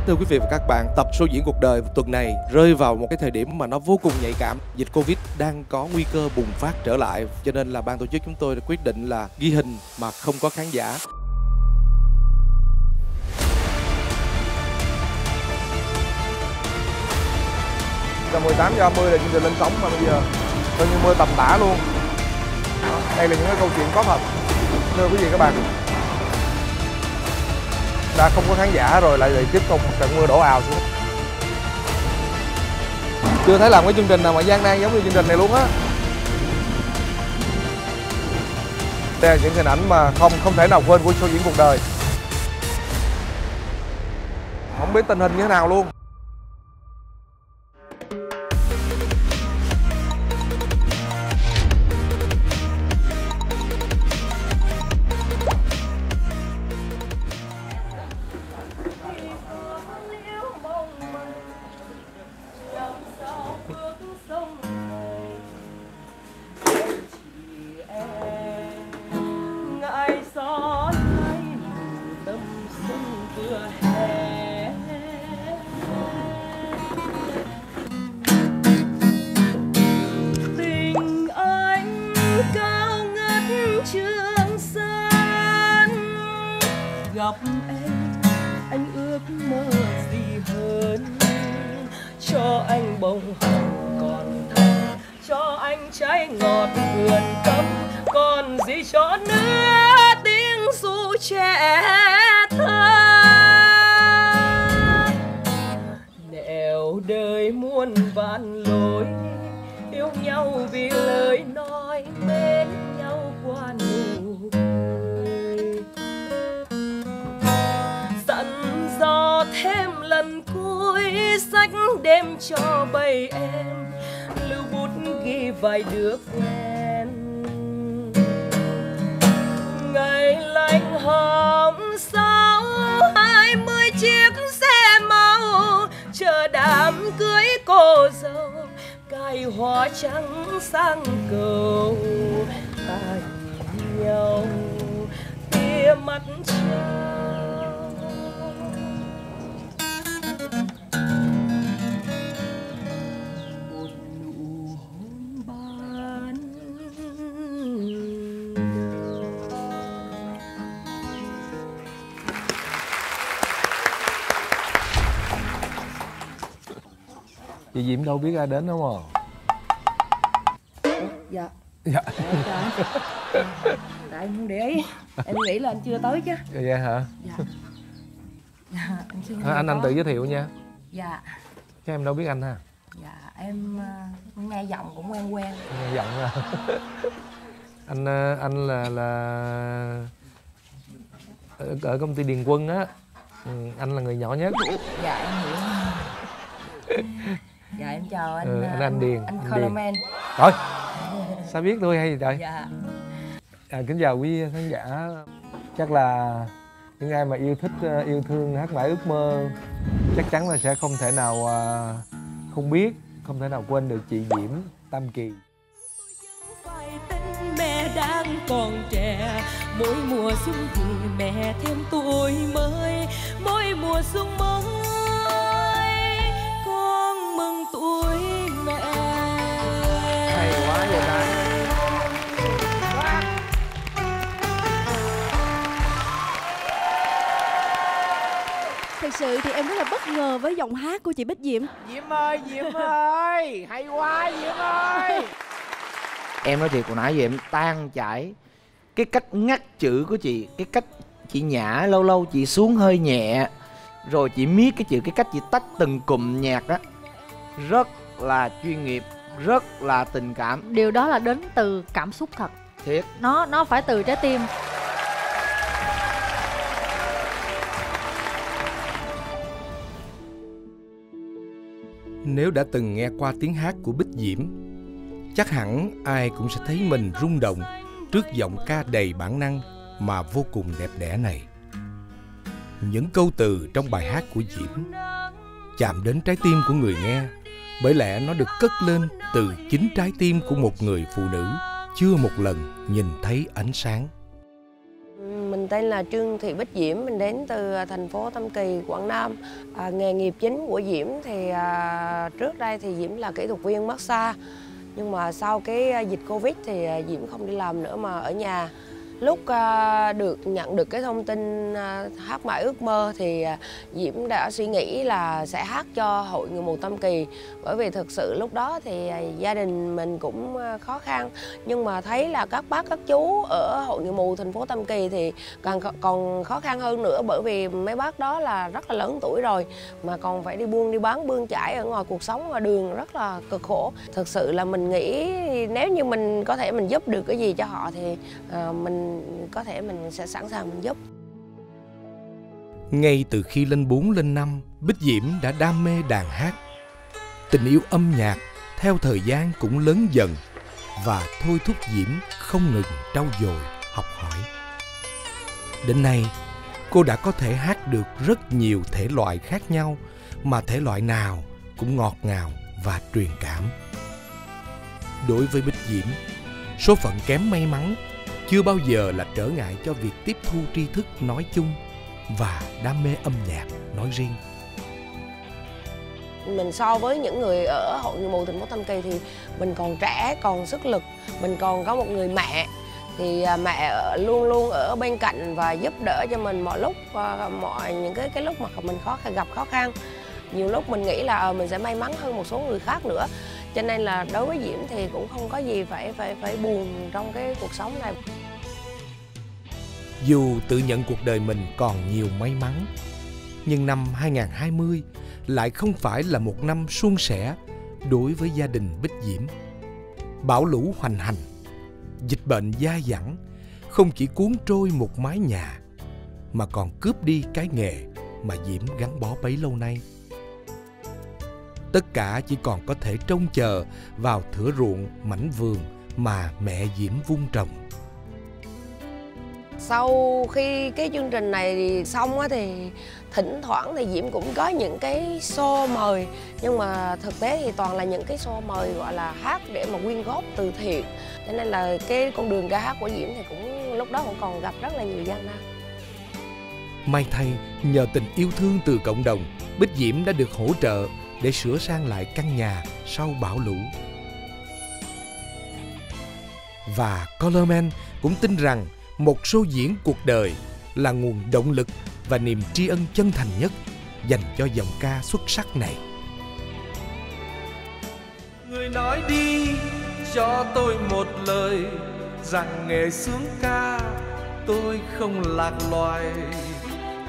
Thưa quý vị và các bạn, tập Show Diễn Cuộc Đời tuần này rơi vào một cái thời điểm mà nó vô cùng nhạy cảm. Dịch Covid đang có nguy cơ bùng phát trở lại, cho nên là ban tổ chức chúng tôi đã quyết định là ghi hình mà không có khán giả. Giờ 18:30 là chương trình lên sóng mà bây giờ coi như mưa tầm tã luôn. Đó, đây là những cái câu chuyện có thật. Thưa quý vị các bạn, đã không có khán giả rồi lại tiếp tục một trận mưa đổ ào xuống. Chưa thấy làm cái chương trình nào mà gian nan giống như chương trình này luôn á. Đây là những hình ảnh mà không thể nào quên của Show Diễn Cuộc Đời. Không biết tình hình như thế nào luôn. Gặp anh ước mơ gì hơn, cho anh bông hồng còn thơm, cho anh trái ngọt vườn cấm, còn gì cho nữa tiếng ru trẻ thơ. Nẻo đời muôn vạn lối, yêu nhau vì lời nói, mến nhau qua nụ cười. Do thêm lần cuối sách đêm cho bầy em, lưu bút ghi vài đứa quen. Ngày lạnh hôm sau 20 chiếc xe màu chờ đám cưới cô dâu, cài hoa trắng sang cầu. Ta nhìn nhau tia mắt trao. Chị Diễm đâu biết ai đến đúng không? Dạ. Dạ. Tại em không để ý. Em nghĩ là anh chưa tới chứ. Vậy hả? Dạ. Dạ, anh chưa. Anh tự giới thiệu nha. Dạ. Chứ em đâu biết anh ha. Dạ, em nghe giọng cũng quen quen. Nghe giọng à. Anh là ở công ty Điền Quân á. Anh là người nhỏ nhất. Dạ em hiểu. Dạ em chào anh. Anh Điền. Anh Coleman. Rồi. Sao biết tôi hay gì trời? Dạ. Kính chào quý khán giả. Chắc là những ai mà yêu thích, yêu thương Hát Mãi Ước Mơ chắc chắn là sẽ không thể nào không biết, không thể nào quên được chị Diễm Tam Kỳ. Mẹ đang còn trẻ, mỗi mùa xuân thì mẹ thêm tuổi mới, mỗi mùa xuân mới con mừng tuổi mẹ. Hay quá vậy ta. Thật sự thì em rất là bất ngờ với giọng hát của chị Bích Diễm. Diễm ơi, hay quá Diễm ơi. Em nói thiệt, hồi nãy giờ em tan chảy cái cách ngắt chữ của chị, cái cách chị nhả, lâu lâu chị xuống hơi nhẹ, rồi chị miết cái chữ, cái cách chị tách từng cụm nhạc á, rất là chuyên nghiệp, rất là tình cảm. Điều đó là đến từ cảm xúc thật. Thiệt. Nó phải từ trái tim. Nếu đã từng nghe qua tiếng hát của Bích Diễm, chắc hẳn ai cũng sẽ thấy mình rung động trước giọng ca đầy bản năng mà vô cùng đẹp đẽ này. Những câu từ trong bài hát của Diễm chạm đến trái tim của người nghe, bởi lẽ nó được cất lên từ chính trái tim của một người phụ nữ chưa một lần nhìn thấy ánh sáng. Mình Mình tên là Trương Thị Bích Diễm, mình đến từ thành phố Tam Kỳ, Quảng Nam. Nghề nghiệp chính của Diễm thì trước đây thì Diễm là kỹ thuật viên massage. Nhưng mà sau cái dịch Covid thì Diễm không đi làm nữa mà ở nhà. Lúc nhận được cái thông tin hát mãi ước mơ thì Diễm đã suy nghĩ là sẽ hát cho Hội Người Mù Tam Kỳ. Bởi vì thực sự lúc đó thì gia đình mình cũng khó khăn. Nhưng mà thấy là các bác các chú ở Hội Người Mù thành phố Tam Kỳ thì còn khó khăn hơn nữa. Bởi vì mấy bác đó là rất là lớn tuổi rồi, mà còn phải đi buôn đi bán bươn chải ở ngoài cuộc sống ngoài đường rất là cực khổ. Thực sự là mình nghĩ nếu như mình có thể mình giúp được cái gì cho họ thì mình có thể mình sẽ sẵn sàng mình giúp. Ngay từ khi lên 4 lên 5, Bích Diễm đã đam mê đàn hát. Tình yêu âm nhạc theo thời gian cũng lớn dần và thôi thúc Diễm không ngừng trau dồi, học hỏi. Đến nay, cô đã có thể hát được rất nhiều thể loại khác nhau, mà thể loại nào cũng ngọt ngào và truyền cảm. Đối với Bích Diễm, số phận kém may mắn chưa bao giờ là trở ngại cho việc tiếp thu tri thức nói chung và đam mê âm nhạc nói riêng. Mình so với những người ở Hội Người Mù thành phố Tam Kỳ thì mình còn trẻ, còn sức lực, mình còn có một người mẹ. Thì mẹ luôn luôn ở bên cạnh và giúp đỡ cho mình mọi lúc, mọi những cái lúc mà mình gặp khó khăn. Nhiều lúc mình nghĩ là mình sẽ may mắn hơn một số người khác nữa. Cho nên là đối với Diễm thì cũng không có gì phải buồn trong cái cuộc sống này. Dù tự nhận cuộc đời mình còn nhiều may mắn, nhưng năm 2020 lại không phải là một năm suôn sẻ đối với gia đình Bích Diễm. Bão lũ hoành hành, dịch bệnh dai dẳng không chỉ cuốn trôi một mái nhà mà còn cướp đi cái nghề mà Diễm gắn bó bấy lâu nay. Tất cả chỉ còn có thể trông chờ vào thửa ruộng mảnh vườn mà mẹ Diễm vun trồng. Sau khi cái chương trình này xong thì thỉnh thoảng thì Diễm cũng có những cái show mời. Nhưng mà thực tế thì toàn là những cái show mời gọi là hát để mà quyên góp từ thiện. Cho nên là cái con đường ca hát của Diễm thì cũng lúc đó cũng còn gặp rất là nhiều gian nan. May thay, nhờ tình yêu thương từ cộng đồng, Bích Diễm đã được hỗ trợ để sửa sang lại căn nhà sau bão lũ. Và Colorman cũng tin rằng một show diễn cuộc đời là nguồn động lực và niềm tri ân chân thành nhất dành cho giọng ca xuất sắc này. Người nói đi cho tôi một lời rằng nghề sướng ca tôi không lạc loài.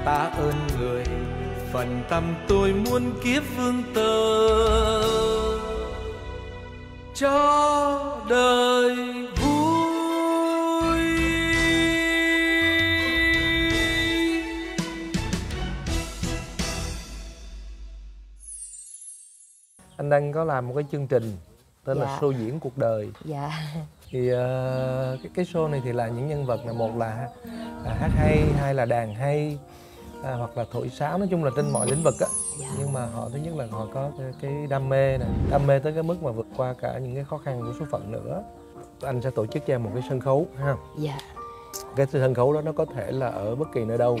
Ta ơn người phần tâm tôi muôn kiếp vương tơ cho đời vui. Anh đang có làm một cái chương trình tên là show diễn cuộc đời. Dạ. Thì cái show này thì là những nhân vật là một là hát hay, hai là đàn hay, hoặc là thổi sáo, nói chung là trên mọi lĩnh vực á. Nhưng mà họ thứ nhất là họ có cái đam mê này, đam mê tới cái mức mà vượt qua cả những cái khó khăn của số phận nữa. Anh sẽ tổ chức cho em một cái sân khấu ha. Dạ. Cái sân khấu đó nó có thể là ở bất kỳ nơi đâu,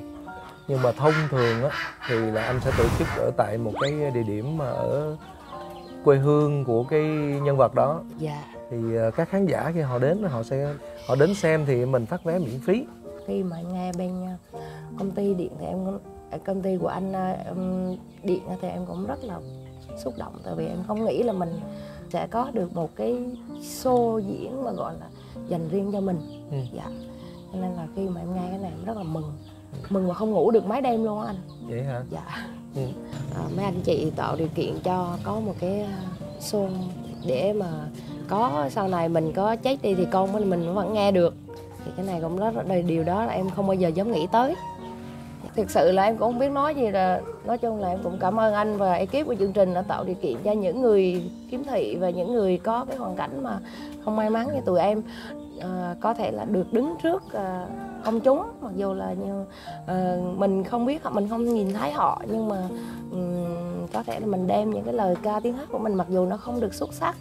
nhưng mà thông thường á thì là anh sẽ tổ chức ở tại một cái địa điểm mà ở quê hương của cái nhân vật đó. Dạ. Thì các khán giả khi họ đến họ đến xem thì mình phát vé miễn phí. Khi mà nghe bên công ty điện thì công ty của anh điện thì em cũng rất là xúc động, tại vì em không nghĩ là mình sẽ có được một cái show diễn mà gọi là dành riêng cho mình. Dạ. Cho nên là khi mà em nghe cái này em rất là mừng mà không ngủ được mấy đêm luôn á anh. Vậy hả? Dạ. Mấy anh chị tạo điều kiện cho có một cái show để mà có sau này mình có chết đi thì con mình vẫn nghe được. Thì cái này cũng rất là điều đó là em không bao giờ dám nghĩ tới. Thực sự là em cũng không biết nói gì, là nói chung là em cũng cảm ơn anh và ekip của chương trình đã tạo điều kiện cho những người khiếm thị và những người có cái hoàn cảnh mà không may mắn như tụi em có thể là được đứng trước công chúng, mặc dù là như mình không biết, mình không nhìn thấy họ, nhưng mà có thể là mình đem những cái lời ca tiếng hát của mình mặc dù nó không được xuất sắc.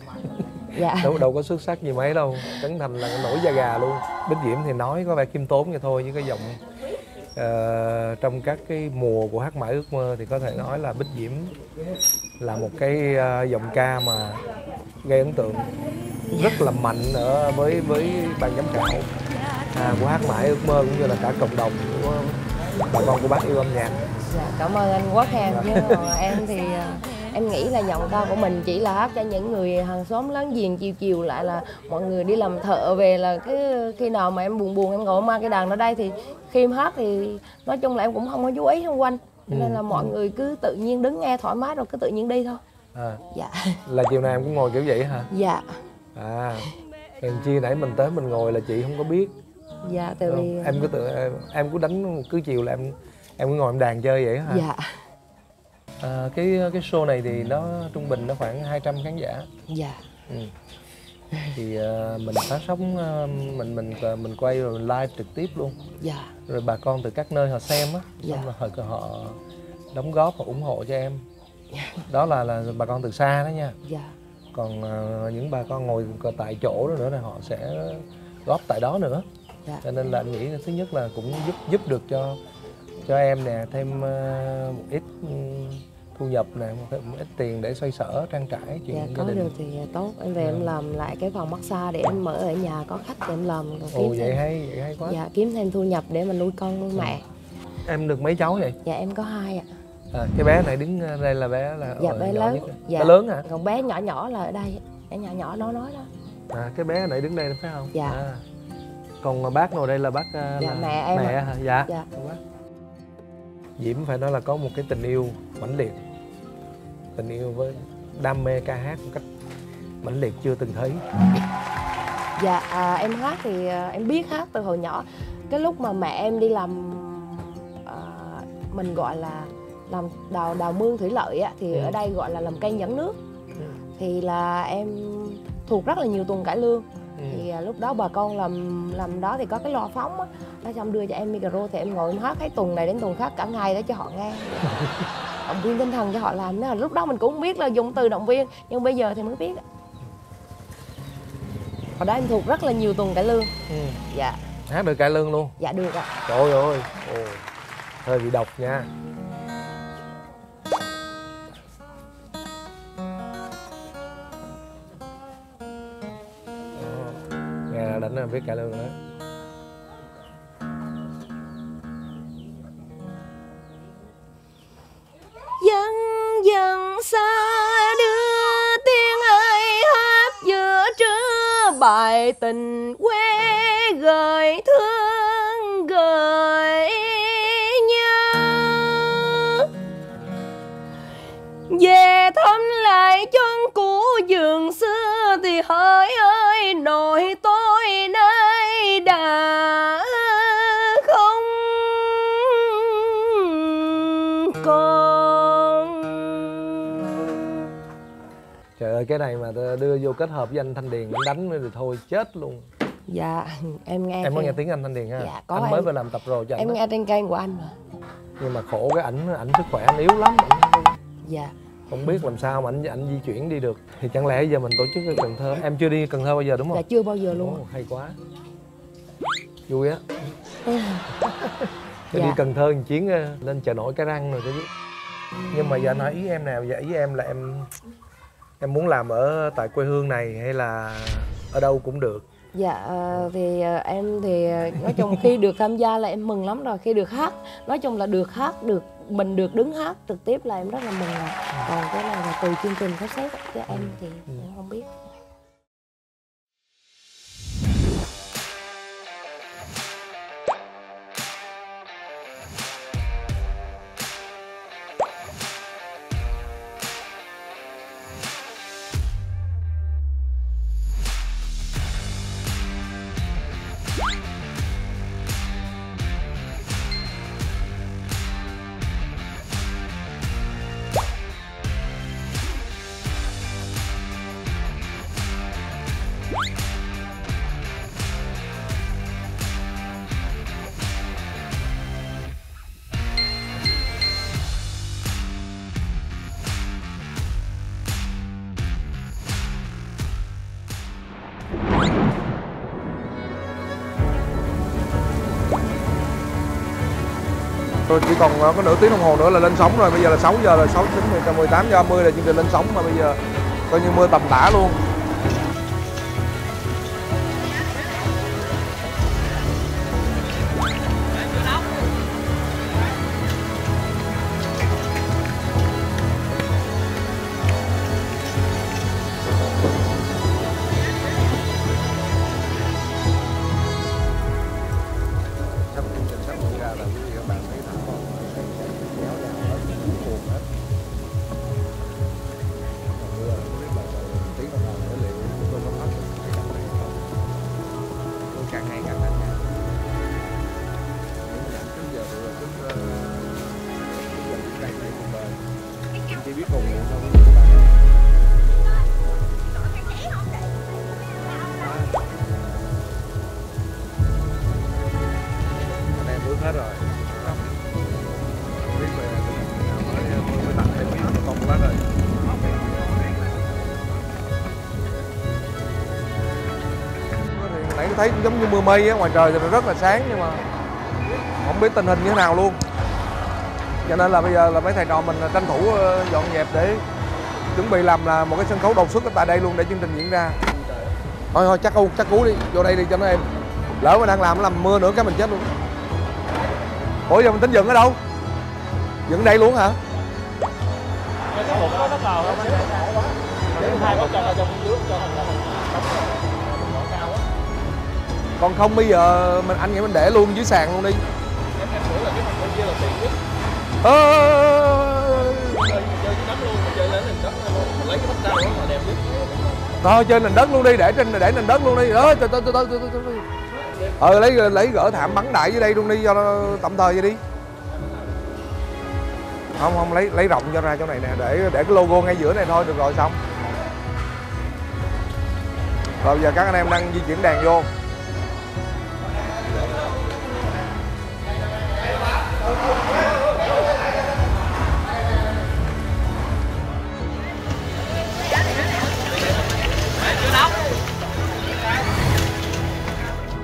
Dạ. Đâu có xuất sắc gì mấy đâu, Trấn Thành là nổi da gà luôn. Bích Diễm thì nói có vẻ khiêm tốn vậy thôi, với cái giọng Trong các cái mùa của Hát Mãi Ước Mơ thì có thể nói là Bích Diễm là một cái giọng ca mà gây ấn tượng rất là mạnh ở với ban giám khảo của Hát Mãi Ước Mơ, cũng như là cả cộng đồng của bà con của bác yêu âm nhạc. Dạ, cảm ơn anh Quốc Khang. Chứ còn em thì em nghĩ là giọng ca của mình chỉ là hát cho những người hàng xóm láng giềng, chiều chiều lại là mọi người đi làm thợ về, là cái khi nào mà em buồn em ngồi mang cái đàn ở đây thì khi em hát thì nói chung là em cũng không có chú ý xung quanh, nên là mọi người cứ tự nhiên đứng nghe thoải mái rồi cứ tự nhiên đi thôi. Dạ. Là chiều nay em cũng ngồi kiểu vậy hả? Dạ. Hèn chi nãy mình tới mình ngồi là chị không có biết. Dạ, tại vì em cứ đánh cứ chiều là em cứ ngồi em đàn chơi vậy hả? Dạ. Cái show này thì nó trung bình nó khoảng 200 khán giả. Dạ. Thì mình phát sóng, mình quay rồi mình live trực tiếp luôn. Dạ. Rồi bà con từ các nơi họ xem á, dạ. xong rồi họ đóng góp và ủng hộ cho em. Đó là bà con từ xa đó nha. Dạ. Còn những bà con ngồi tại chỗ đó nữa là họ sẽ góp tại đó nữa. Dạ. Cho nên là anh nghĩ là thứ nhất là cũng giúp được cho em nè thêm một ít thu nhập nè, một ít tiền để xoay sở trang trải chuyện dạ, gia có đình. được thì tốt. Em về em làm lại cái phòng massage để em mở ở nhà, có khách để em làm. Ồ, vậy hay quá. Dạ, kiếm thêm thu nhập để mình nuôi con nuôi mẹ. Em được mấy cháu vậy? Dạ, em có 2 ạ. Cái bé này đứng đây là bé là dạ, bé lớn. Dạ. Bé lớn hả? Còn bé nhỏ nhỏ là ở đây, bé nhỏ nhỏ đó nói đó. Cái bé này đứng đây phải không? Dạ. Còn bác ngồi đây là bác dạ, mẹ em. Mẹ hả? Dạ. Dạ. Diễm phải nói là có một cái tình yêu mãnh liệt, tình yêu với đam mê ca hát một cách mãnh liệt chưa từng thấy. Dạ, em hát thì em biết hát từ hồi nhỏ. Cái lúc mà mẹ em đi làm mình gọi là làm đào mương thủy lợi á, thì ở đây gọi là làm cây dẫn nước. Thì là em thuộc rất là nhiều tuần cải lương. Thì lúc đó bà con làm đó thì có cái loa phóng á, nó xong đưa cho em micro thì em ngồi em hát hết tuần này đến tuần khác cả ngày để cho họ nghe. Động viên tinh thần cho họ làm. Nên là lúc đó mình cũng không biết là dùng từ động viên, nhưng bây giờ thì mới biết. Hồi đó em thuộc rất là nhiều tuần cải lương. Dạ. Hát được cải lương luôn? Dạ được ạ. Trời ơi, hơi bị độc nha. Nghe là đánh là biết cải lương đó. Dần dần xa đưa tiếng ai hát giữa trưa, bài tình quê gợi thương gợi nhớ, về thăm lại chân cũ giường xưa thì hỡi ơi nội tôi nay đã không còn. Trời ơi, cái này mà đưa vô kết hợp với anh Thanh Điền, anh đánh thì thôi chết luôn. Dạ, em nghe. Em có nghe tiếng anh Thanh Điền ha? Dạ, có. Anh mới vừa làm tập rồi cho anh. Em nghe trên kênh của anh mà. Nhưng mà khổ cái ảnh sức khỏe anh yếu lắm. Dạ. Không biết làm sao mà anh di chuyển đi được. Thì chẳng lẽ giờ mình tổ chức ở Cần Thơ. Em chưa đi Cần Thơ bao giờ đúng không? Dạ, chưa bao giờ luôn. Hay quá. Vui á. Đi Dạ. Cần Thơ một chuyến lên chợ nổi Cái Răng rồi chứ. Nhưng mà giờ anh hỏi ý em nào? Dạ, ý em là em muốn làm ở tại quê hương này hay là ở đâu cũng được? Dạ, thì em thì nói chung khi được tham gia là em mừng lắm rồi. Khi được hát, nói chung là được hát, mình được đứng hát trực tiếp là em rất là mừng rồi. Còn cái này là từ chương trình sắp xếp cho em thì em không biết. Rồi chỉ còn có nửa tiếng đồng hồ nữa là lên sóng rồi. Bây giờ là 6 giờ là 6, 9, 18, 30 là chương trình lên sóng mà bây giờ coi như mưa tầm tã luôn. Nãy thấy giống như mưa mây á, ngoài trời thì rất là sáng nhưng mà không biết tình hình như thế nào luôn. Cho nên là bây giờ là mấy thầy trò mình tranh thủ dọn dẹp để chuẩn bị làm là một cái sân khấu đột xuất tại đây luôn để chương trình diễn ra. Thôi chắc cú đi, vô đây đi cho nó êm. Lỡ mà đang làm mưa nữa cái mình chết luôn. Ủa giờ mình tính dựng ở đâu? Dựng đây luôn hả? Còn không bây giờ anh nghĩ mình để luôn dưới sàn luôn đi. Thôi chơi nền đất luôn đi, để nền đất luôn đi. Lấy gỡ thảm bắn đại dưới đây luôn đi cho nó tạm thời vậy đi. Không lấy rộng cho ra chỗ này nè, để cái logo ngay giữa này thôi được rồi xong. Rồi giờ các anh em đang di chuyển đèn vô.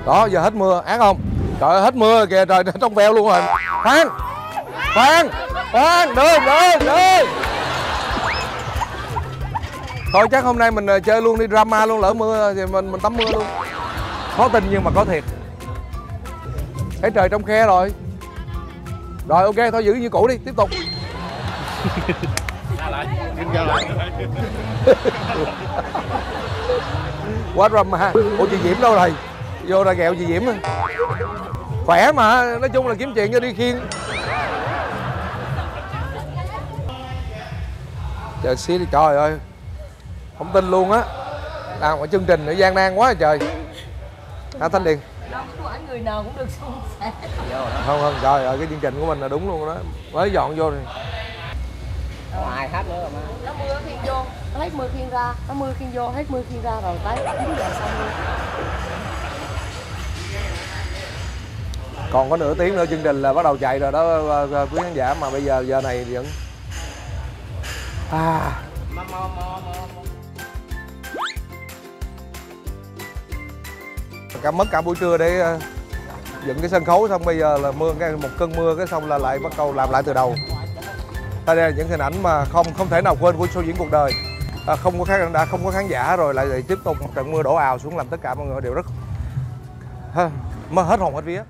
Đó giờ hết mưa, ác không? Trời ơi hết mưa kìa, trời trong veo luôn rồi. Khoan, được. Thôi chắc hôm nay mình chơi luôn đi, drama luôn, lỡ mưa thì mình tắm mưa luôn. Khó tin nhưng mà có thiệt. Thấy trời trong khe rồi. Rồi ok, thôi giữ như cũ đi, tiếp tục. Quá drama. Ủa chị Diễm đâu rồi? Vô ra ghẹo chị Diễm. Khỏe mà, nói chung là kiếm chuyện cho đi khiên. Chờ xí đi, trời ơi. Không tin luôn á. Làm một chương trình nữa gian nan quá trời. Hả Thanh Điền? Đâu có người nào cũng được suôn sẻ. Không, trời ơi cái chương trình của mình là đúng luôn đó. Mới dọn vô rồi. Ai hát nữa rồi mà. Nó mưa khiên vô, nó hết mưa khiên ra, nó mưa khiên vô, hết mưa khiên ra rồi tới 9 giờ xong luôn. Còn có nửa tiếng nữa chương trình là bắt đầu chạy rồi đó quý khán giả, mà bây giờ này vẫn mất cả buổi trưa để dựng cái sân khấu, xong bây giờ là một cơn mưa cái xong là lại bắt đầu làm lại từ đầu. Đây là những hình ảnh mà không thể nào quên của show diễn cuộc đời. Không có khán giả rồi lại tiếp tục một trận mưa đổ ào xuống làm tất cả mọi người đều rất hết hồn hết vía.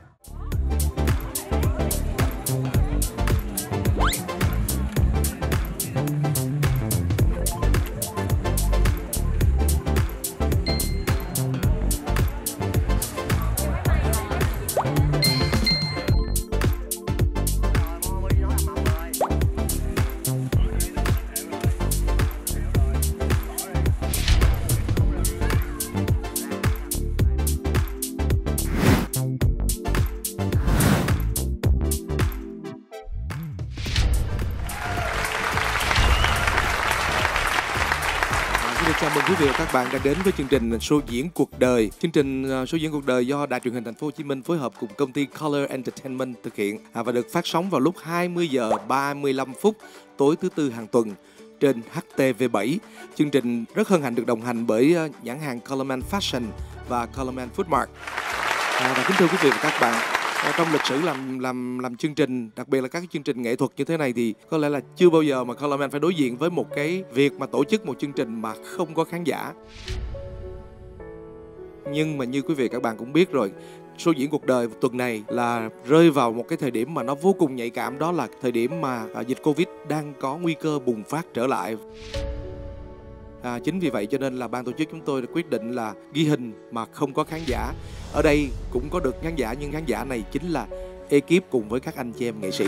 Chào mừng quý vị và các bạn đã đến với chương trình Show diễn cuộc đời. Chương trình Show diễn cuộc đời do Đài Truyền hình Thành phố Hồ Chí Minh phối hợp cùng công ty Color Entertainment thực hiện và được phát sóng vào lúc 20 giờ 35 phút tối thứ Tư hàng tuần trên HTV7. Chương trình rất hân hạnh được đồng hành bởi nhãn hàng Colorman Fashion và Colorman Foodmark. Và kính thưa quý vị và các bạn, Trong lịch sử làm chương trình, đặc biệt là các cái chương trình nghệ thuật như thế này thì có lẽ là chưa bao giờ mà Color Man phải đối diện với một cái việc mà tổ chức một chương trình mà không có khán giả. Nhưng mà như quý vị các bạn cũng biết rồi, show diễn cuộc đời tuần này là rơi vào một cái thời điểm mà nó vô cùng nhạy cảm, đó là thời điểm mà dịch Covid đang có nguy cơ bùng phát trở lại. Chính vì vậy cho nên là ban tổ chức chúng tôi đã quyết định là ghi hình mà không có khán giả. Ở đây cũng có được khán giả, nhưng khán giả này chính là ekip cùng với các anh chị em nghệ sĩ.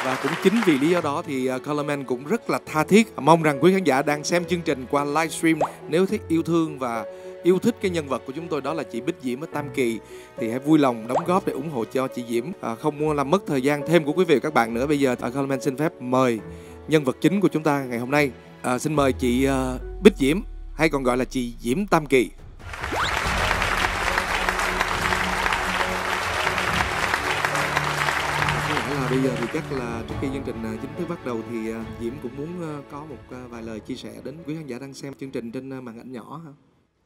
Và cũng chính vì lý do đó thì Color Man cũng rất là tha thiết mong rằng quý khán giả đang xem chương trình qua livestream, nếu thích yêu thương và yêu thích cái nhân vật của chúng tôi, đó là chị Bích Diễm ở Tam Kỳ, thì hãy vui lòng đóng góp để ủng hộ cho chị Diễm. Không muốn làm mất thời gian thêm của quý vị và các bạn nữa, bây giờ Color Man xin phép mời nhân vật chính của chúng ta ngày hôm nay. Xin mời chị Bích Diễm, hay còn gọi là chị Diễm Tam Kỳ. Bây giờ thì chắc là trước khi chương trình chính thức bắt đầu thì Diễm cũng muốn có một vài lời chia sẻ đến quý khán giả đang xem chương trình trên màn ảnh nhỏ hả?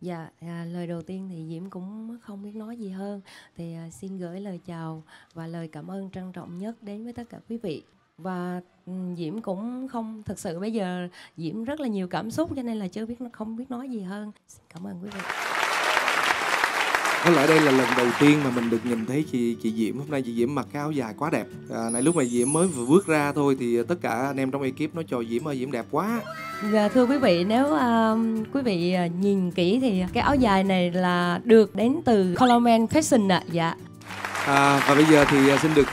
Dạ, lời đầu tiên thì Diễm cũng không biết nói gì hơn. Thì xin gửi lời chào và lời cảm ơn trân trọng nhất đến với tất cả quý vị. Và Diễm cũng không, thực sự bây giờ Diễm rất là nhiều cảm xúc cho nên là không biết nói gì hơn. Xin cảm ơn quý vị. Có lẽ đây là lần đầu tiên mà mình được nhìn thấy chị Diễm. Hôm nay chị Diễm mặc cái áo dài quá đẹp. Này lúc mà Diễm mới vừa bước ra thôi thì tất cả anh em trong ekip nói cho Diễm ơi, Diễm đẹp quá. Và thưa quý vị, nếu quý vị nhìn kỹ thì cái áo dài này là được đến từ Color Man Fashion ạ. Dạ. Và bây giờ thì xin được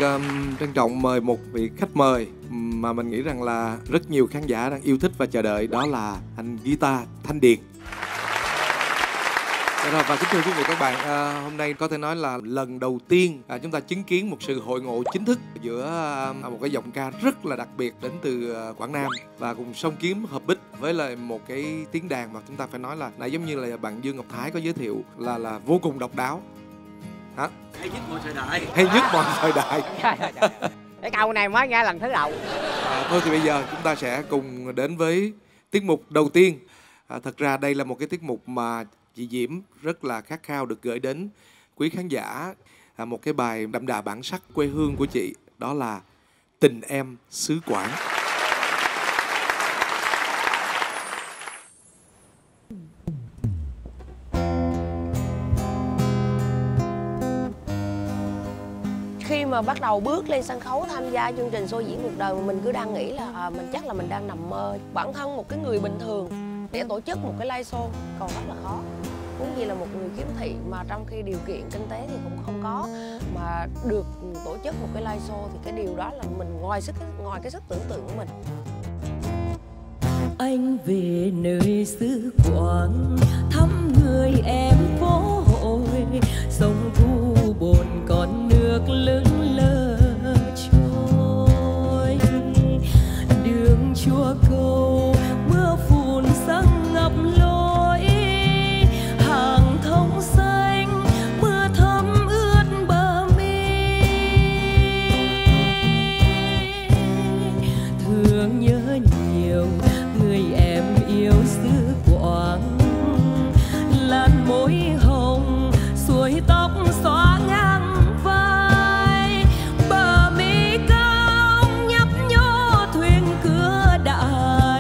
trân trọng mời một vị khách mời mà mình nghĩ rằng là rất nhiều khán giả đang yêu thích và chờ đợi, đó là anh guitar Thanh Điền. Và kính thưa quý vị các bạn, hôm nay có thể nói là lần đầu tiên chúng ta chứng kiến một sự hội ngộ chính thức giữa một cái giọng ca rất là đặc biệt đến từ Quảng Nam và cùng song kiếm hợp bích với lại một cái tiếng đàn mà chúng ta phải nói là nãy giống như là bạn Dương Ngọc Thái có giới thiệu là vô cùng độc đáo. Hả? Hay nhất mọi thời đại. Hay nhất mọi thời đại. Cái câu này mới nghe lần thứ đầu. Thôi thì bây giờ chúng ta sẽ cùng đến với tiết mục đầu tiên. Thật ra đây là một cái tiết mục mà chị Diễm rất là khát khao được gửi đến quý khán giả. Một cái bài đậm đà bản sắc quê hương của chị, đó là Tình Em Xứ Quảng. Khi mà bắt đầu bước lên sân khấu tham gia chương trình show diễn cuộc đời, mình cứ đang nghĩ là mình chắc là mình đang nằm mơ. Bản thân một cái người bình thường để tổ chức một cái live show còn rất là khó, cũng như là một người khiếm thị mà trong khi điều kiện kinh tế thì cũng không có, mà được tổ chức một cái live show thì cái điều đó là mình ngoài cái sức tưởng tượng của mình. Anh về nơi xứ Quảng thăm người em phố hội, sông thu bồn còn nước lững lờ trôi, đường chùa cầu mưa phùn răng ngập lối, hàng thông xanh mưa thấm ướt bờ mi, thương nhớ nhiều người em yêu xứ Quảng, làn môi hồng xuôi tóc xóa ngang vai, bờ mi cao nhấp nhô thuyền cửa đại.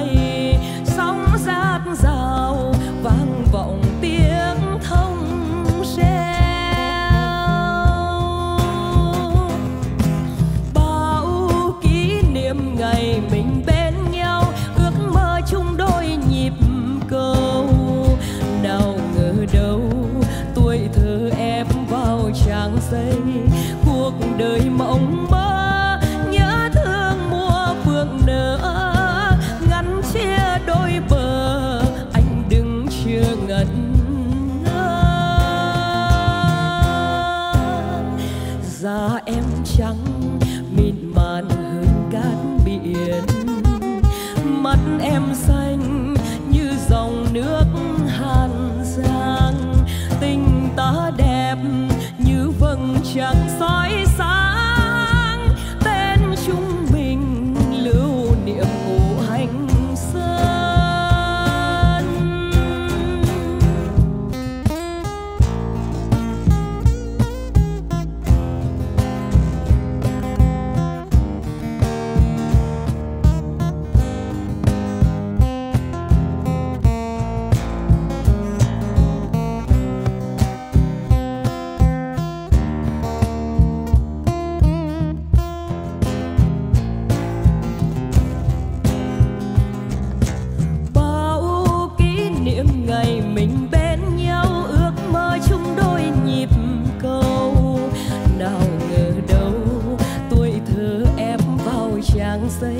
trang giấy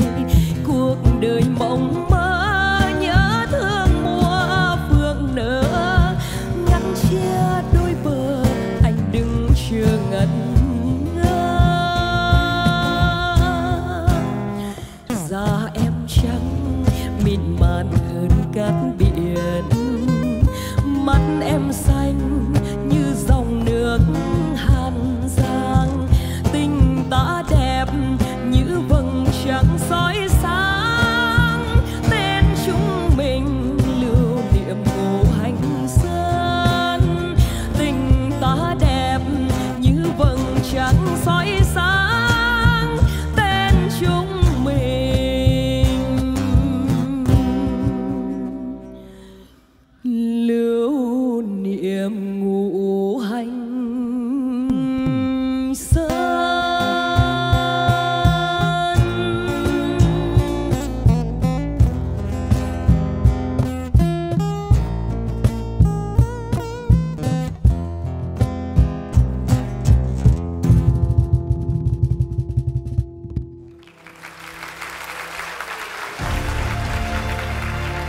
cuộc đời mộng mơ, nhớ thương mùa phượng nở ngắt chia đôi bờ, anh đừng chờ ngẩn ngơ. Da em trắng mịn màn hơn cát biển, mắt em xanh như dòng nước Hàn Giang, tình ta đẹp như vầng trăng soi sáng, tên chúng mình lưu niệm ngũ hành sơn. Tình ta đẹp như vầng trăng soi sáng, tên chúng mình lưu niệm ngũ hành sơn.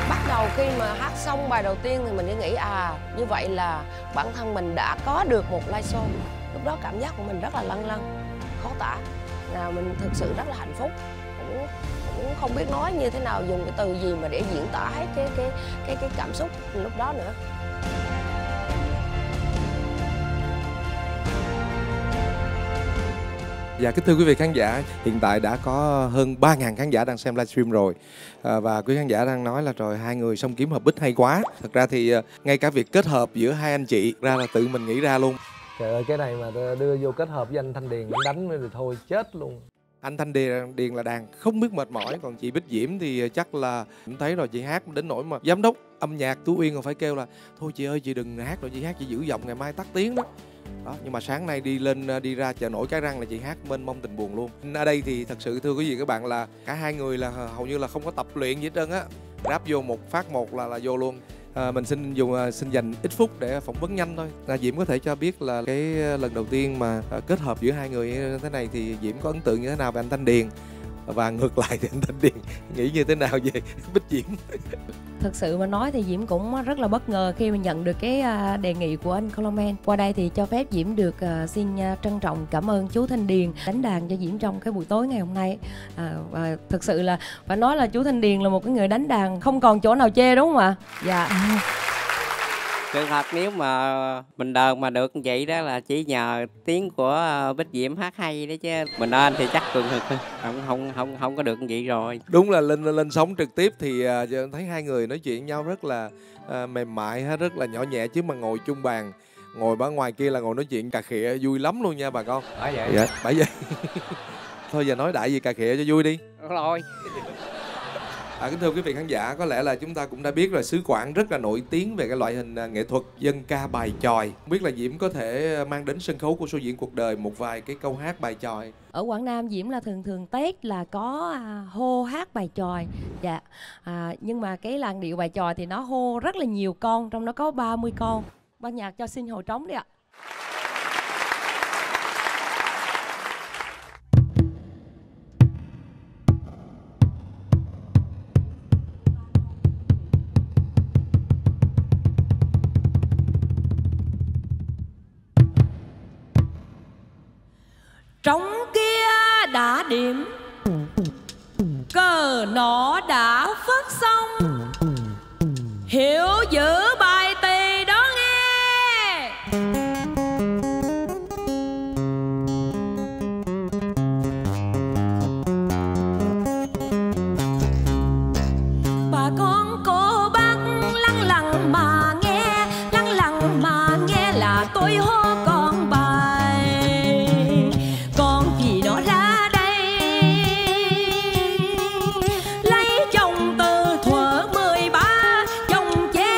Bắt đầu khi mà hát xong bài đầu tiên thì mình mới nghĩ như vậy là bản thân mình đã có được một live show. Lúc đó cảm giác của mình rất là lâng lâng, khó tả. Mình thực sự rất là hạnh phúc, cũng không biết nói như thế nào, dùng cái từ gì mà để diễn tả hết cái cảm xúc lúc đó nữa. Dạ kính thưa quý vị khán giả, hiện tại đã có hơn 3.000 khán giả đang xem livestream rồi. Và quý khán giả đang nói là trời, hai người song kiếm hợp bích hay quá. Thật ra thì ngay cả việc kết hợp giữa hai anh chị ra là tự mình nghĩ ra luôn. Trời ơi, cái này mà đưa vô kết hợp với anh Thanh Điền đánh thì thôi chết luôn. Anh Thanh Điền là đàn không biết mệt mỏi, còn chị Bích Diễm thì chắc là cũng thấy rồi, chị hát đến nỗi mà giám đốc âm nhạc Tú Uyên còn phải kêu là thôi chị ơi chị đừng hát rồi, chị hát chị giữ giọng ngày mai tắt tiếng đó. Nhưng mà sáng nay đi ra chợ nổi Cái Răng là chị hát mênh mông tình buồn luôn. Ở đây thì thật sự thưa quý vị các bạn là cả hai người là hầu như là không có tập luyện gì hết trơn á, ráp vô một phát một là vô luôn. Mình xin dành ít phút để phỏng vấn nhanh thôi. Diễm có thể cho biết là cái lần đầu tiên mà kết hợp giữa hai người như thế này thì Diễm có ấn tượng như thế nào về anh Thanh Điền, và ngược lại thì anh Thanh Điền nghĩ như thế nào về Bích Diễm? Thực sự mà nói thì Diễm cũng rất là bất ngờ khi mà nhận được cái đề nghị của anh Coleman. Qua đây thì cho phép Diễm được xin trân trọng cảm ơn chú Thanh Điền đánh đàn cho Diễm trong cái buổi tối ngày hôm nay. Và thực sự là phải nói là chú Thanh Điền là một cái người đánh đàn không còn chỗ nào chê, đúng không ạ? Dạ. Trường hợp nếu mà mình đờn mà được như vậy đó là chỉ nhờ tiếng của Bích Diễm hát hay đấy, chứ mình lên thì chắc cường thực không có được như vậy rồi. Đúng là lên sóng trực tiếp thì thấy hai người nói chuyện nhau rất là mềm mại, rất là nhỏ nhẹ, chứ mà ngồi chung bàn, ngồi bên ngoài kia là ngồi nói chuyện cà khịa vui lắm luôn nha bà con. Bởi vậy. Dạ, bởi vậy. Thôi giờ nói đại gì cà khịa cho vui đi. Rồi. Kính thưa quý vị khán giả, có lẽ là chúng ta cũng đã biết rồi, xứ Quảng rất là nổi tiếng về cái loại hình nghệ thuật dân ca bài chòi. Không biết là Diễm có thể mang đến sân khấu của Show Diễn Cuộc Đời một vài cái câu hát bài chòi. Ở Quảng Nam Diễm là thường Tết là có hô hát bài chòi. Dạ. Nhưng mà cái làn điệu bài chòi thì nó hô rất là nhiều con, trong đó có 30 con. Ban nhạc cho xin hồi trống đi ạ. Trong kia đã điểm, cờ nó đã phất xong, hiểu giữ bài tỳ đó nghe. Bà con cô bác lăng lặng mà nghe, lăng lặng mà nghe là tôi hô con bài. Con gì nó ra đây lấy chồng từ thuở 13, chồng che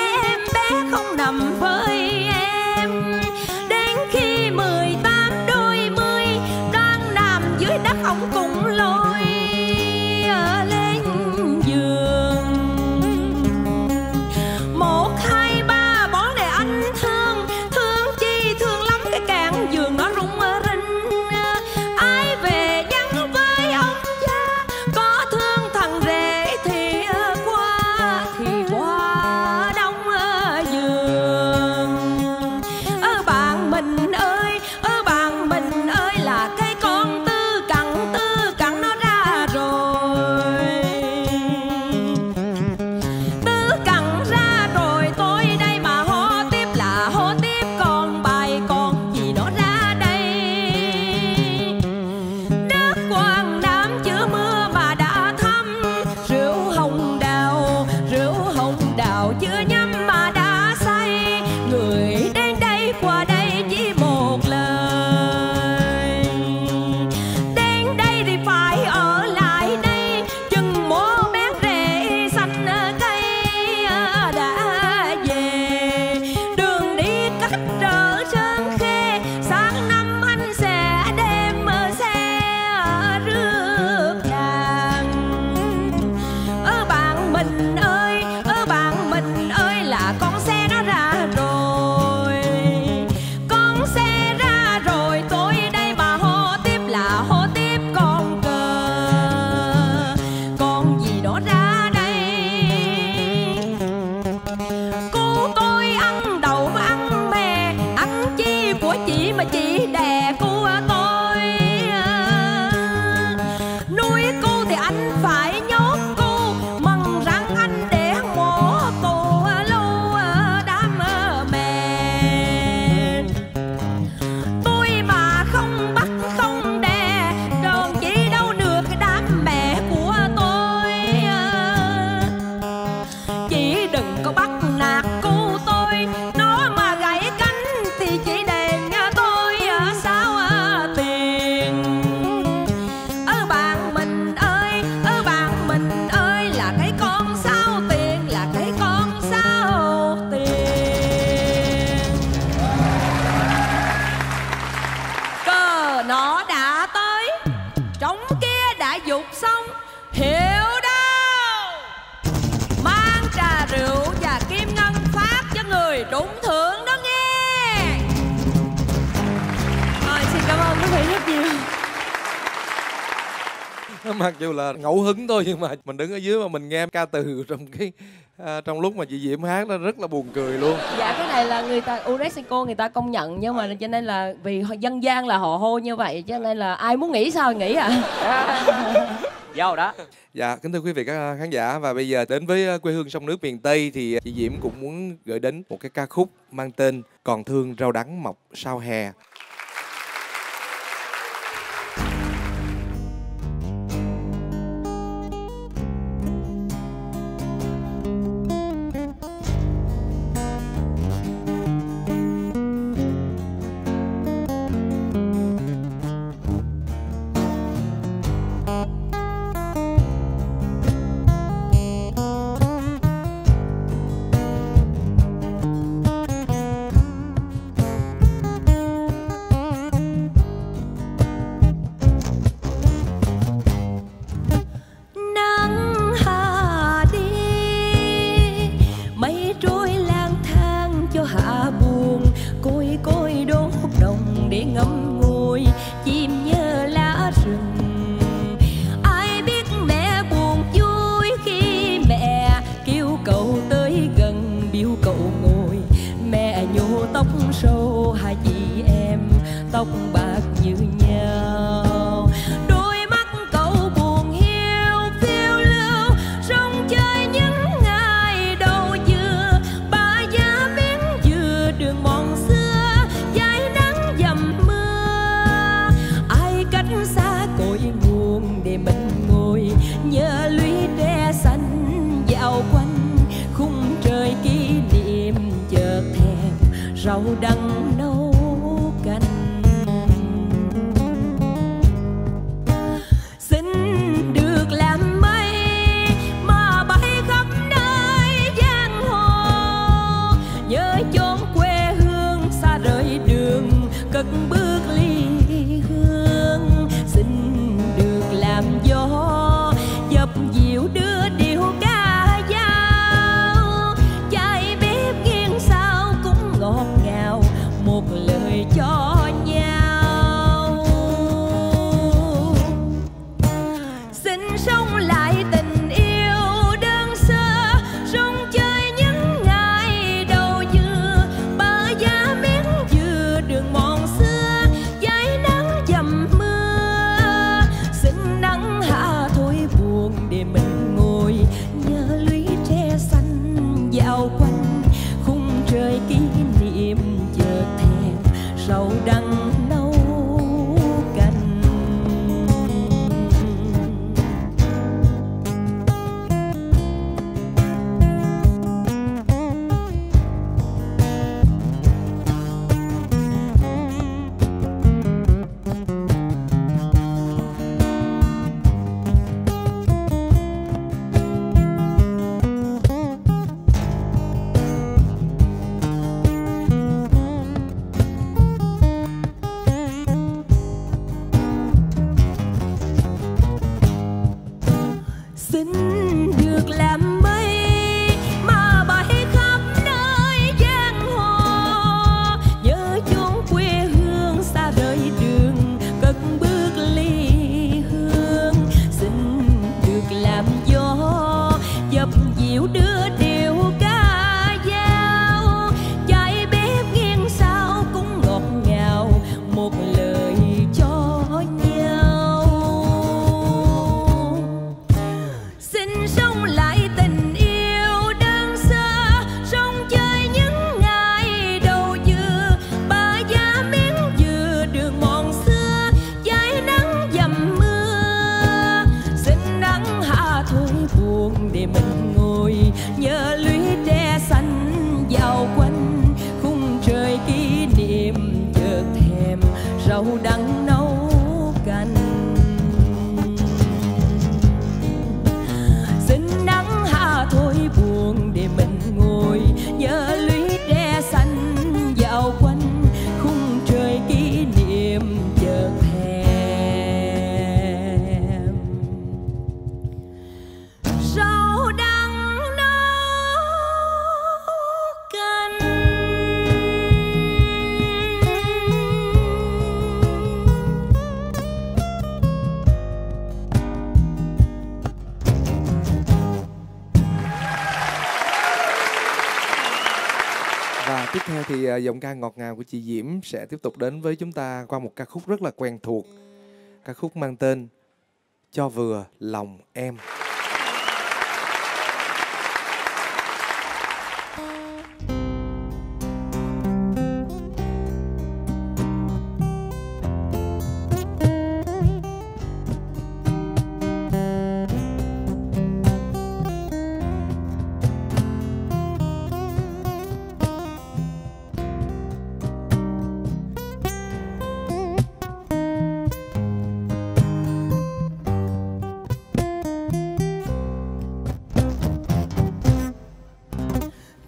anh phải nhốt cô mần răng anh để mổ cô lâu đám mẹ. Tôi mà không bắt không đè đòn chỉ đâu được đám mẹ của tôi. Chỉ đừng có bắt nạt cô tôi, nó mà gãy cánh thì chỉ đền tôi sao tiền. Bạn mình ơi, bạn mình ơi, là cái con sao tiền, là cái con sao tiền. Cờ nó đã tới, trống kia đã dục xong, hiểu đâu. Mang trà rượu và kim ngân phát cho người trúng thưởng đó nghe. Rồi, xin cảm ơn quý vị rất nhiều. Mặc dù là ngẫu hứng thôi nhưng mà mình đứng ở dưới mà mình nghe ca từ trong cái trong lúc mà chị Diễm hát nó rất là buồn cười luôn. Dạ cái này là người ta UNESCO người ta công nhận, nhưng mà cho nên là vì dân gian là họ hô như vậy cho nên là ai muốn nghĩ sao nghĩ ạ. Vô đó. Dạ, kính thưa quý vị các khán giả, và bây giờ đến với quê hương sông nước miền Tây thì chị Diễm cũng muốn gửi đến một cái ca khúc mang tên Còn thương rau đắng mọc sau hè. Rau đắng nấu canh, xin được làm mây mà bay khắp nơi giang hồ. Nhớ chốn quê hương xa rời đường, cất bước ly hương. Xin được làm gió dập dịu đưa điệu ca dao. Chạy bếp nghiêng sao cũng ngọt ngào, một lời cho nhau. Xin sống lại tình yêu đơn sơ, rong chơi những ngày đầu dừa. Bờ giá miếng dừa đường mòn xưa, dải nắng dầm mưa. Xin nắng hạ thôi buồn để mình ngồi nhớ lũy tre xanh dạo quanh. Khung trời kỷ niệm chợt thèm rau đắng nấu canh. Xin được làm mây mà bay khắp nơi giang hồ. Nhớ chốn quê hương xa rời đường, cất bước ly hương. Xin được làm gió dập dịu đưa điệu ca dao. Chạy bếp nghiêng sao cũng ngọt ngào, một lời cho nhau. sống lại tình yêu đơn sơ, sống chơi những ngày đầu dừa, bà giá miếng dừa đường mòn xưa, trái nắng dầm mưa. Xin nắng hạ thôi buồn để mình ngồi nhớ lũy tre xanh dạo quanh khung trời kỷ niệm, chợt thèm rau đắng nấu canh. Xin nắng hạ thôi buồn để mình ngồi nhớ lũy tre xanh dạo quanh khung trời kỷ niệm, chợt thèm rau đắng nấu canh. Và tiếp theo thì giọng ca ngọt ngào của chị Diễm sẽ tiếp tục đến với chúng ta qua một ca khúc rất là quen thuộc. Ca khúc mang tên Cho Vừa Lòng Em.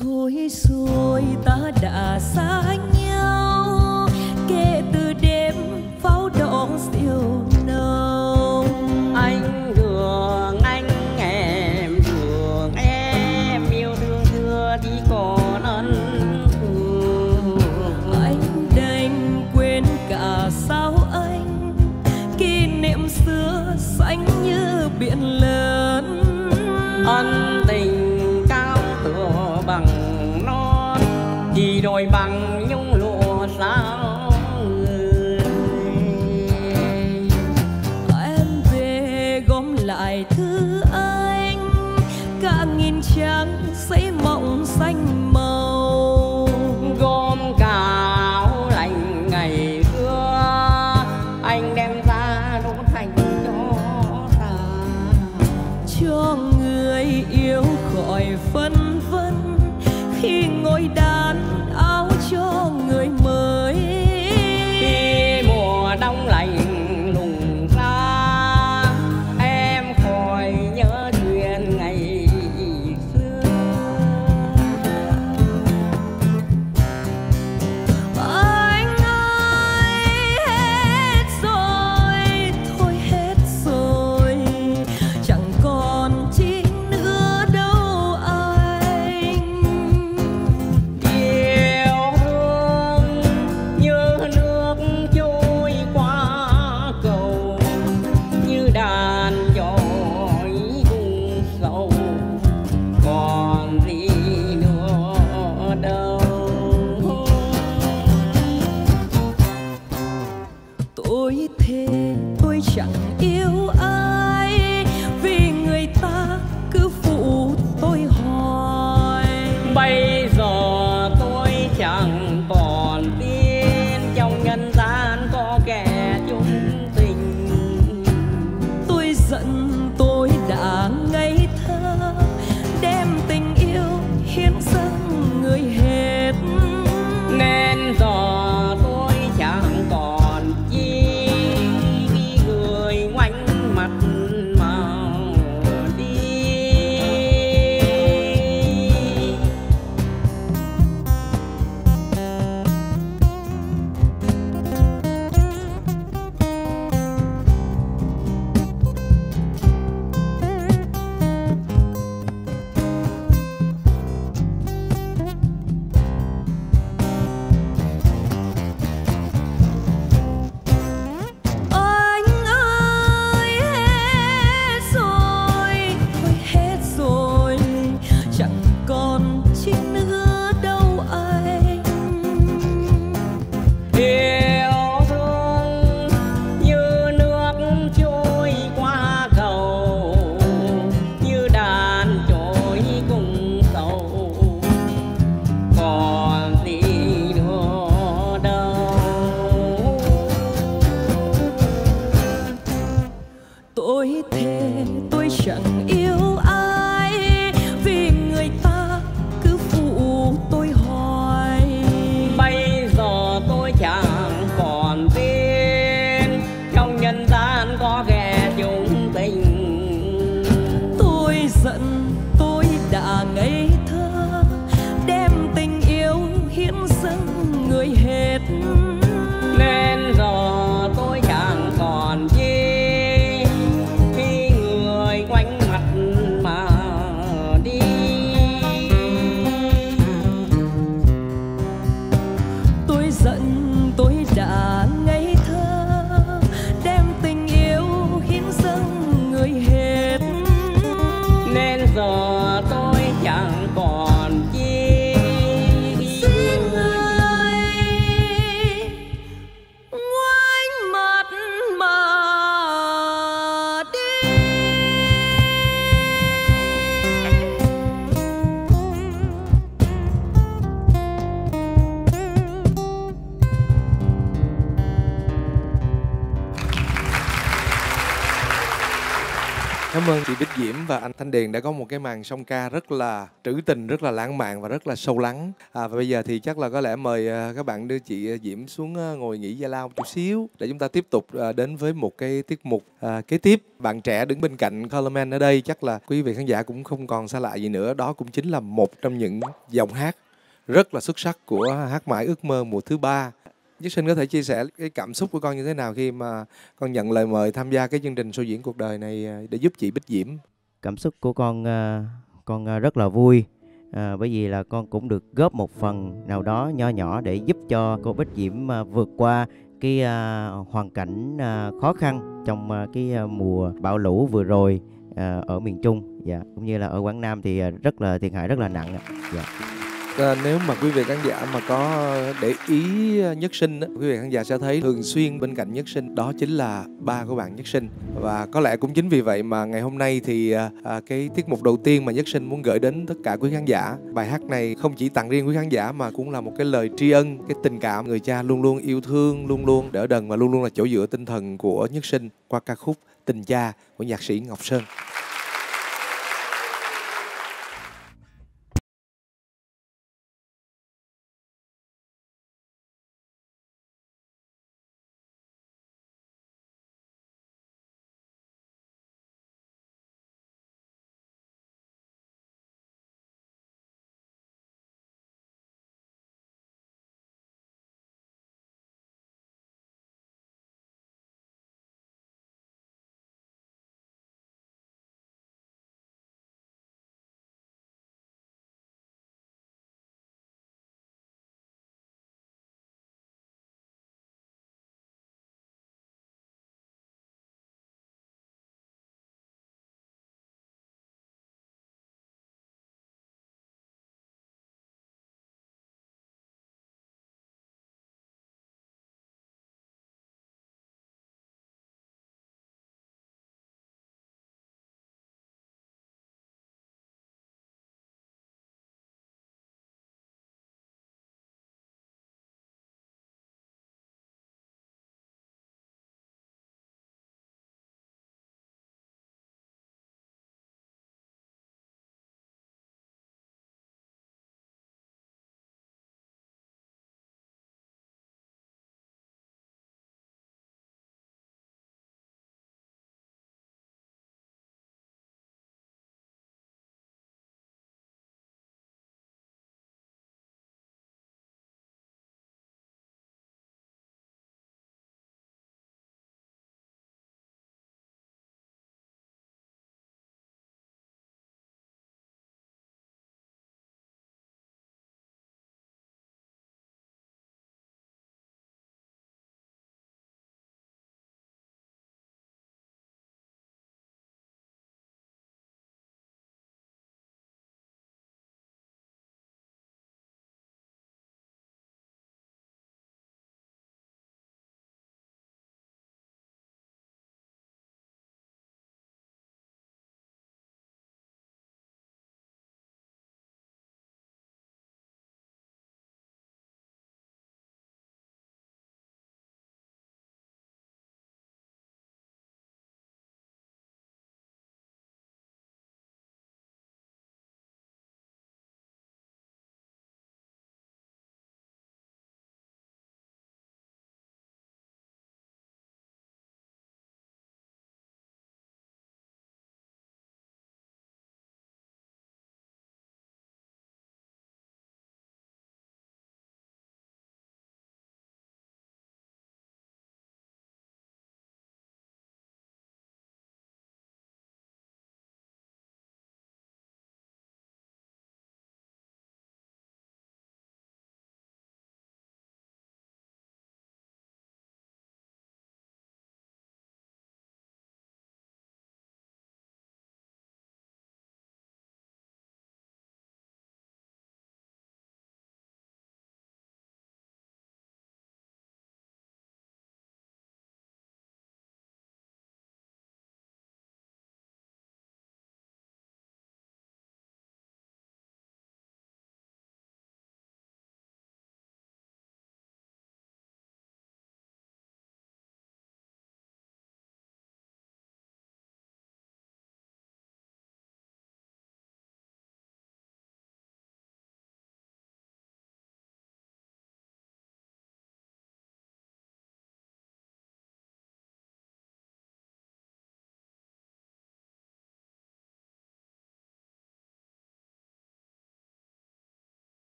Thôi rồi ta đã xa nhau kể từ đêm pháo đón siêu nồng. Anh thương em yêu thương xưa thì còn ân thường. Anh đành quên cả sao anh, kỷ niệm xưa xanh như biển lớn. Ân tình cao tựa bằng non, chỉ đôi bằng nhung lụa sao người. Em về gom lại thư anh, cả nghìn trang giấy mộng xanh màu. Gom cả áo lạnh ngày xưa, anh đem ra đốt thành cho ta. Cho người yêu khỏi phân vân khi ngồi đàn áo cho người mới. Khi mùa đông lạnh lùng xa, em khỏi nhớ chuyện ngày xưa. Anh ơi hết rồi, thôi hết rồi, chẳng còn chi nữa đâu anh. cảm ơn chị Bích Diễm và anh Thanh Điền đã có một cái màn song ca rất là trữ tình, rất là lãng mạn và rất là sâu lắng. Và bây giờ thì chắc là có lẽ mời các bạn đưa chị Diễm xuống ngồi nghỉ giải lao một chút xíu để chúng ta tiếp tục đến với một cái tiết mục kế tiếp. Bạn trẻ đứng bên cạnh Colorman ở đây chắc là quý vị khán giả cũng không còn xa lạ gì nữa. Đó cũng chính là một trong những giọng hát rất là xuất sắc của Hát Mãi Ước Mơ mùa thứ 3. Nhất Sinh có thể chia sẻ cái cảm xúc của con như thế nào khi mà con nhận lời mời tham gia cái chương trình show diễn cuộc đời này để giúp chị Bích Diễm? Cảm xúc của con rất là vui, bởi vì là con cũng được góp một phần nào đó nho nhỏ để giúp cho cô Bích Diễm vượt qua cái hoàn cảnh khó khăn trong cái mùa bão lũ vừa rồi ở miền Trung, dạ, cũng như là ở Quảng Nam thì rất là thiệt hại rất là nặng. Dạ. Nếu mà quý vị khán giả mà có để ý Nhất Sinh á, quý vị khán giả sẽ thấy thường xuyên bên cạnh Nhất Sinh đó chính là ba của bạn Nhất Sinh. Và có lẽ cũng chính vì vậy mà ngày hôm nay thì cái tiết mục đầu tiên mà Nhất Sinh muốn gửi đến tất cả quý khán giả, bài hát này không chỉ tặng riêng quý khán giả mà cũng là một cái lời tri ân, cái tình cảm người cha luôn luôn yêu thương, luôn luôn đỡ đần và luôn luôn là chỗ dựa tinh thần của Nhất Sinh qua ca khúc Tình Cha của nhạc sĩ Ngọc Sơn.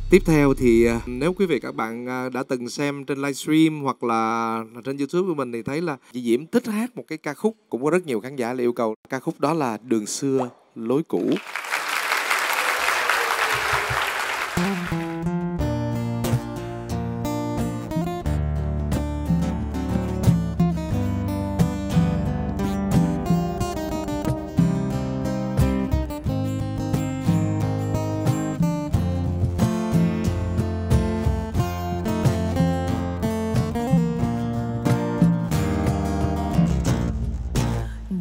Tiếp theo thì nếu quý vị các bạn đã từng xem trên livestream hoặc là trên YouTube của mình thì thấy là chị Diễm thích hát một cái ca khúc cũng có rất nhiều khán giả là yêu cầu. Ca khúc đó là Đường Xưa Lối Cũ.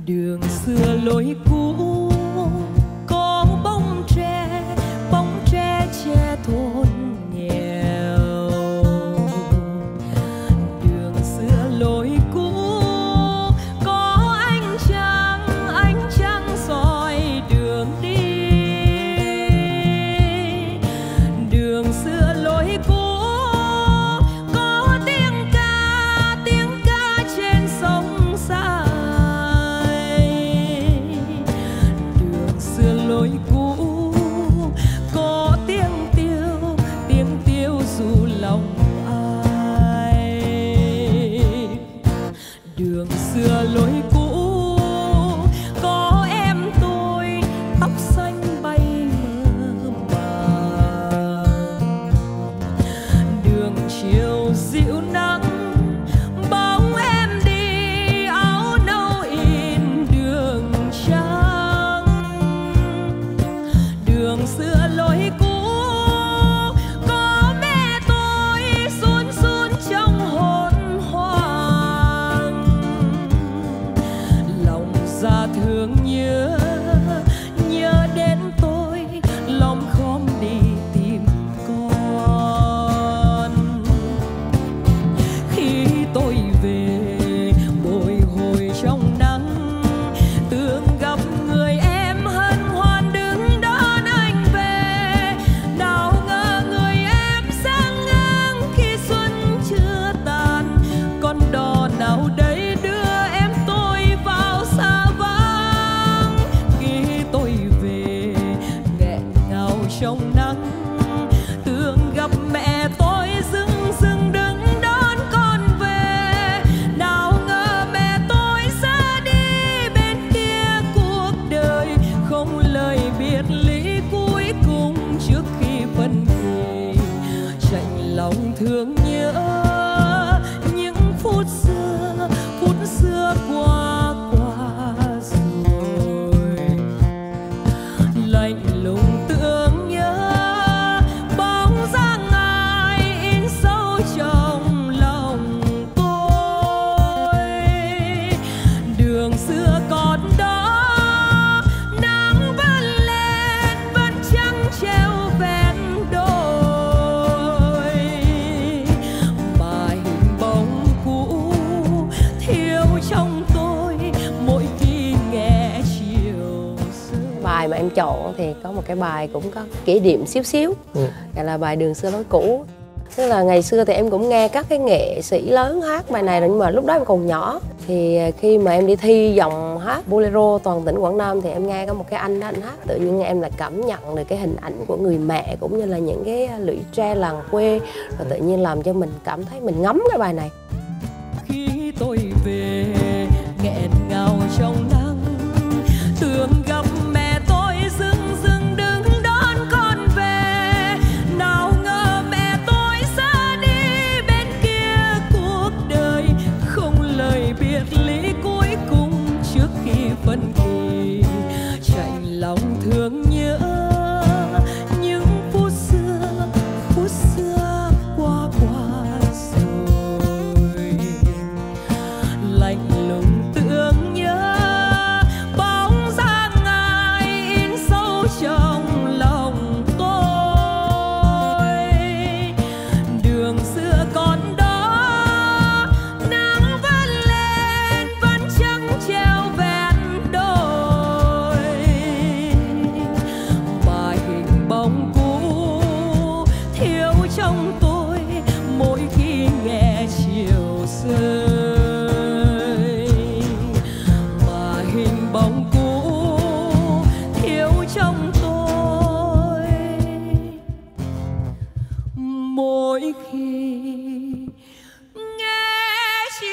Đường xưa lối cũ có bóng tre che thôn nghèo. Đường xưa lối cũ có ánh trăng soi đường đi. Đường xưa lối cũ có tiếng ca trên sông xa. Lối cũ có tiếng tiêu dù lòng ai. Đường xưa lối cũ có em tôi tóc xanh bay mơ màng. Đường chiều dịu nắng bóng em đi áo nâu in đường trắng. Đường xưa lối cũ có mẹ tôi sun trong hồn hoang. Lòng ra thương nhớ đến tôi lòng khom đi tìm con. Khi tôi về bồi hồi trong nắng tưởng gặp người em hân hoan đứng đón anh về. Nào ngờ người em sang ngang khi xuân chưa tàn. Con đò nào đây đưa em tôi vào xa vắng. Khi tôi về nghẹn ngào trong nắng tưởng gặp mẹ tôi dưng đứng đón con về. Nào ngờ mẹ tôi ra đi bên kia cuộc đời, không lời biệt ly cuối cùng trước khi phân kỳ. Chạnh lòng thương nhớ những phút xưa qua rồi. Lạnh lùng tưởng nhớ bóng dáng ai in sâu trong lòng tôi. Đường xưa còn đó nắng vẫn lên vẫn trăng treo ven đồi. Mà hình bóng cũ thiếu trong tôi mỗi khi nghe chiều sương. Bài mà em chọn thì có một cái bài cũng có kỷ niệm xíu, gọi là bài Đường Xưa Lối Cũ. Tức là ngày xưa thì em cũng nghe các cái nghệ sĩ lớn hát bài này rồi, nhưng mà lúc đó em còn nhỏ. Thì khi mà em đi thi dòng hát bolero toàn tỉnh Quảng Nam thì em nghe có một cái anh đó anh hát, tự nhiên em lại cảm nhận được cái hình ảnh của người mẹ cũng như là những cái lũy tre làng quê, và tự nhiên làm cho mình cảm thấy mình ngấm cái bài này. Khi tôi về nghẹn ngào trong nắng tưởng gặp mẹ tôi dưng đứng đón con về. Nào ngờ mẹ tôi ra đi bên kia cuộc đời, không lời biệt ly cuối cùng trước khi phân kỳ. Chạnh lòng thương nhớ những phút xưa qua rồi. mỗi khi nghe chiều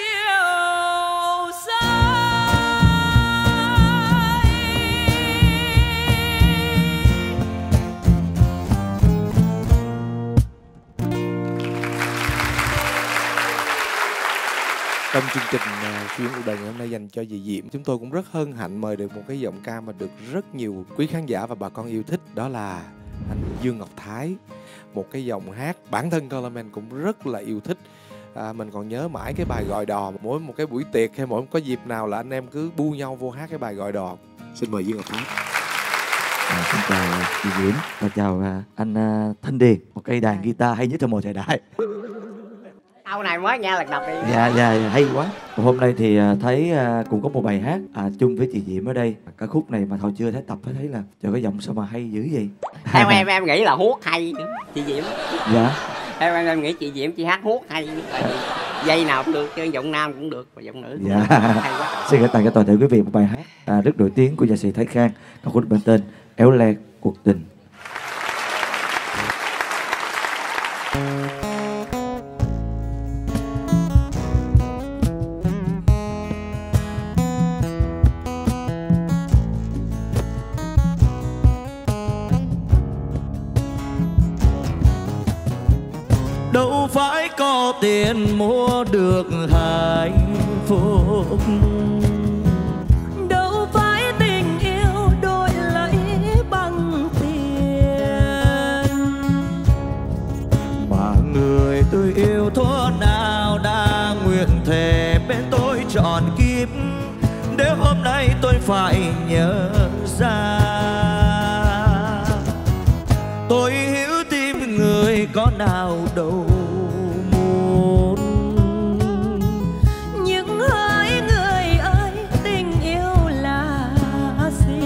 Trong chương trình Chuyên cuộc đời ngày hôm nay dành cho dì Diễm, chúng tôi cũng rất hân hạnh mời được một cái giọng ca mà được rất nhiều quý khán giả và bà con yêu thích, đó là anh Dương Ngọc Thái. Một cái giọng hát bản thân Coleman cũng rất là yêu thích. Mình còn nhớ mãi cái bài Gòi Đò, mỗi một cái buổi tiệc hay mỗi có dịp nào là anh em cứ bu nhau vô hát cái bài Gòi Đò. Xin mời Dương Ngọc Thái. Xin chào chị Diễm và chào anh Thanh Điền, một cây đàn guitar hay nhất trong mọi thời đại. Câu này mới nghe lần đầu đi. Dạ hay quá. Hôm nay thì thấy cũng có một bài hát chung với chị Diễm ở đây. Ca khúc này mà hồi chưa thấy tập thấy là trời, cái giọng sao mà hay dữ vậy. Em nghĩ là huốt hay nữa chị Diễm. Dạ. Em nghĩ chị Diễm chị hát huốt hay, tại vì dây nào cũng được, chứ giọng nam cũng được và giọng nữ cũng dạ. được. Hay quá. Xin gửi tặng cho toàn thể quý vị một bài hát rất nổi tiếng của nhạc sĩ Thái Khang, ca khúc mang tên Éo Le Cuộc Tình. Đâu phải có tiền mua được hạnh phúc, đâu phải tình yêu đổi lấy bằng tiền, mà người tôi yêu thuở nào đã nguyện thề bên tôi trọn kiếp. Nếu hôm nay tôi phải nhớ ra, tôi hiểu tim người có nào đâu muốn. Nhưng hỡi người ơi, tình yêu là gì?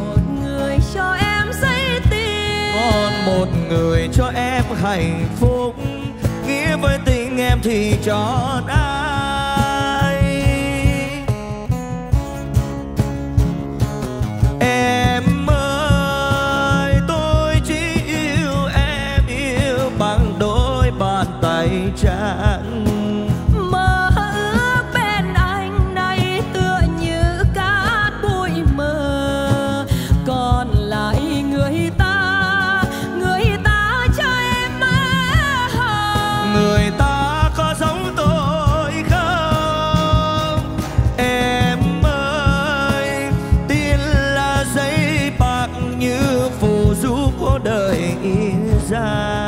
Một người cho em giấy tiền, Còn một người cho em hạnh phúc, nghĩa với tình em thì chọn ai? Em ơi, tôi chỉ yêu em, yêu bằng đôi bàn tay trắng. mơ ước bên anh nay tựa như cát bụi mờ, còn lại người ta cho em mơ hồ. Người ta có giống tôi không? Em ơi, tiền là giấy bạc như phù du của đời in ra.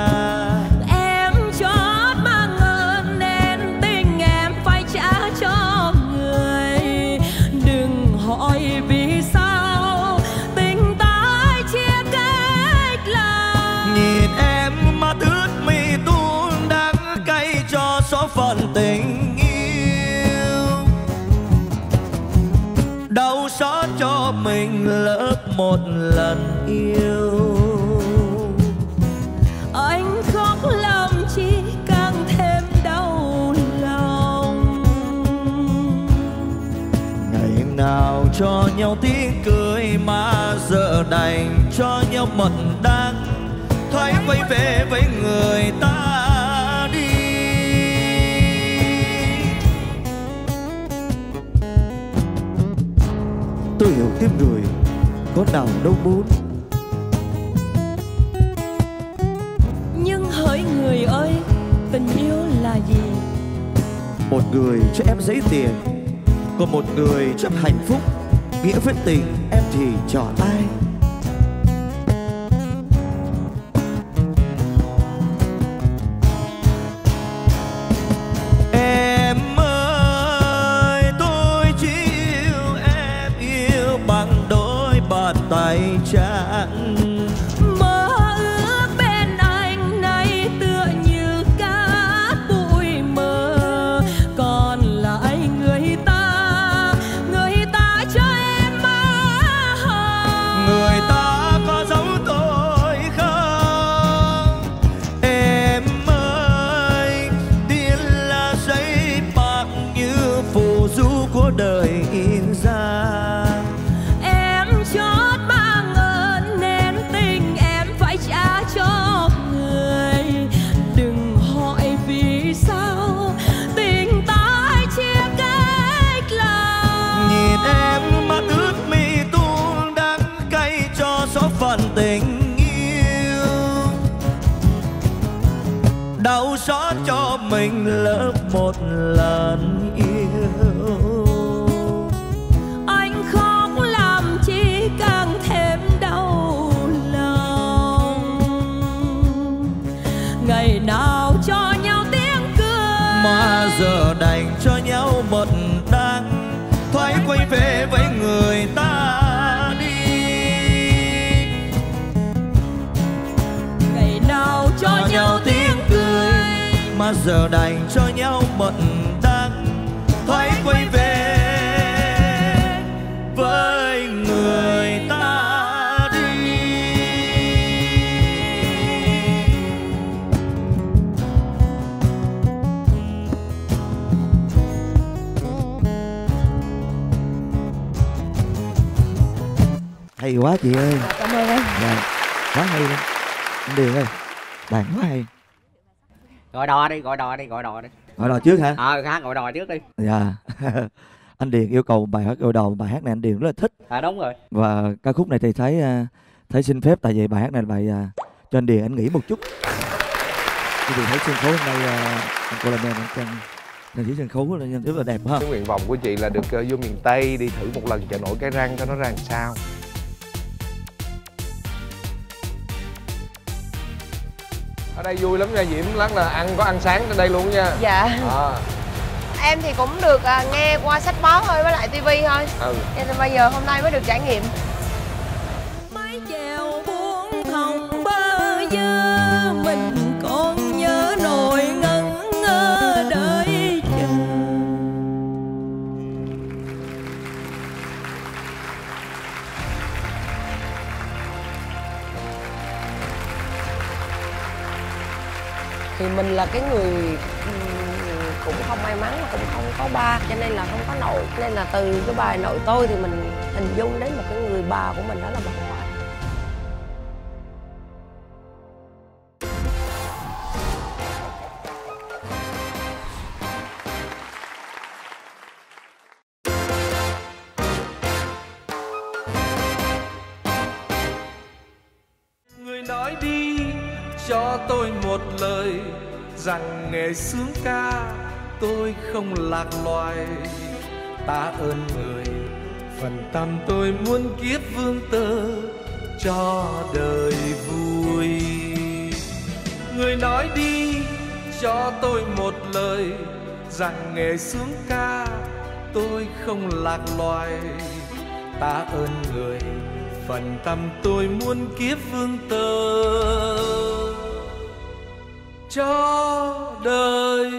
Em chót mang ơn nên tình em phải trả cho người. Đừng hỏi vì sao tình ta chia cách lòng. Nhìn em mắt ướt mi tuôn đắng cay cho số phận tình yêu. Đau xót cho mình lỡ một lần yêu. Anh khóc làm chi càng thêm đau lòng. Ngày nào cho nhau tiếng cười mà giờ đành cho nhau mật đắng. Thoái quay về với người ta đi. Tôi hiểu tim người có nào đâu muốn. Nhưng hỡi người ơi, tình yêu là gì? Một người cho em giấy tiền, còn một người cho em hạnh phúc, nghĩa với tình em thì chọn ai? Em ơi, tôi chỉ yêu em, yêu bằng đôi bàn tay trắng. Mơ ước bên anh nay tựa như cát bụi mờ, còn lại người ta cho em mơ hồ. Người ta có giống tôi không? Em ơi, tiền là giấy bạc như phù du của đời in ra. Em chót mang ơn nên tình em mình lỡ một lần yêu. Anh khóc làm chi càng thêm đau lòng. Ngày nào cho nhau tiếng cười mà giờ đành cho nhau một đắng, thoái quay về với người ta đi. Ngày nào cho nhau tiếng cười mà giờ đành cho nhau một đắng, thoái quay về với người ta đi. Hay quá chị ơi. Cảm ơn em. Dạ, quá hay luôn. Anh Điền ơi, bạn quá hay. Gọi đò đi, gọi đò đi, gọi đò đi. Gọi đò trước hả? Hát gọi đò trước đi. Dạ. Anh Điền yêu cầu bài hát gọi đò, bài hát này anh Điền rất là thích. Đúng rồi. Và ca khúc này thì thấy xin phép, tại vì bài hát này là bài cho anh Điền anh nghĩ một chút. Quý vị thấy sân khấu hôm nay anh cô làm em anh Trân là dưới sân khấu rất là đẹp ha. Cái nguyện vọng của chị là được vô miền Tây đi thử một lần chợ nổi Cái Răng cho nó ra làm sao. Ở đây vui lắm nha Diễm, lát là có ăn sáng trên đây luôn nha. Dạ. Em thì cũng được nghe qua sách báo thôi với lại tivi thôi. Cho nên bây giờ hôm nay mới được trải nghiệm. mái chèo buông thòng bơ vơ, mình còn nhớ nỗi ngẩn ngơ đợi chờ. Thì mình là cái người cũng không may mắn mà cũng không có ba, cho nên là không có nội, nên là từ cái bài Nội Tôi thì mình hình dung đến một cái người bà của mình, đó là bà ngoại. Người nói đi cho tôi một lời rằng nghề sướng ca tôi không lạc loài. Ta ơn người, phần tâm tôi muốn kiếp vương tơ cho đời vui. Người nói đi cho tôi một lời rằng nghề sướng ca tôi không lạc loài. Ta ơn người, phần tâm tôi muốn kiếp vương tơ cho đời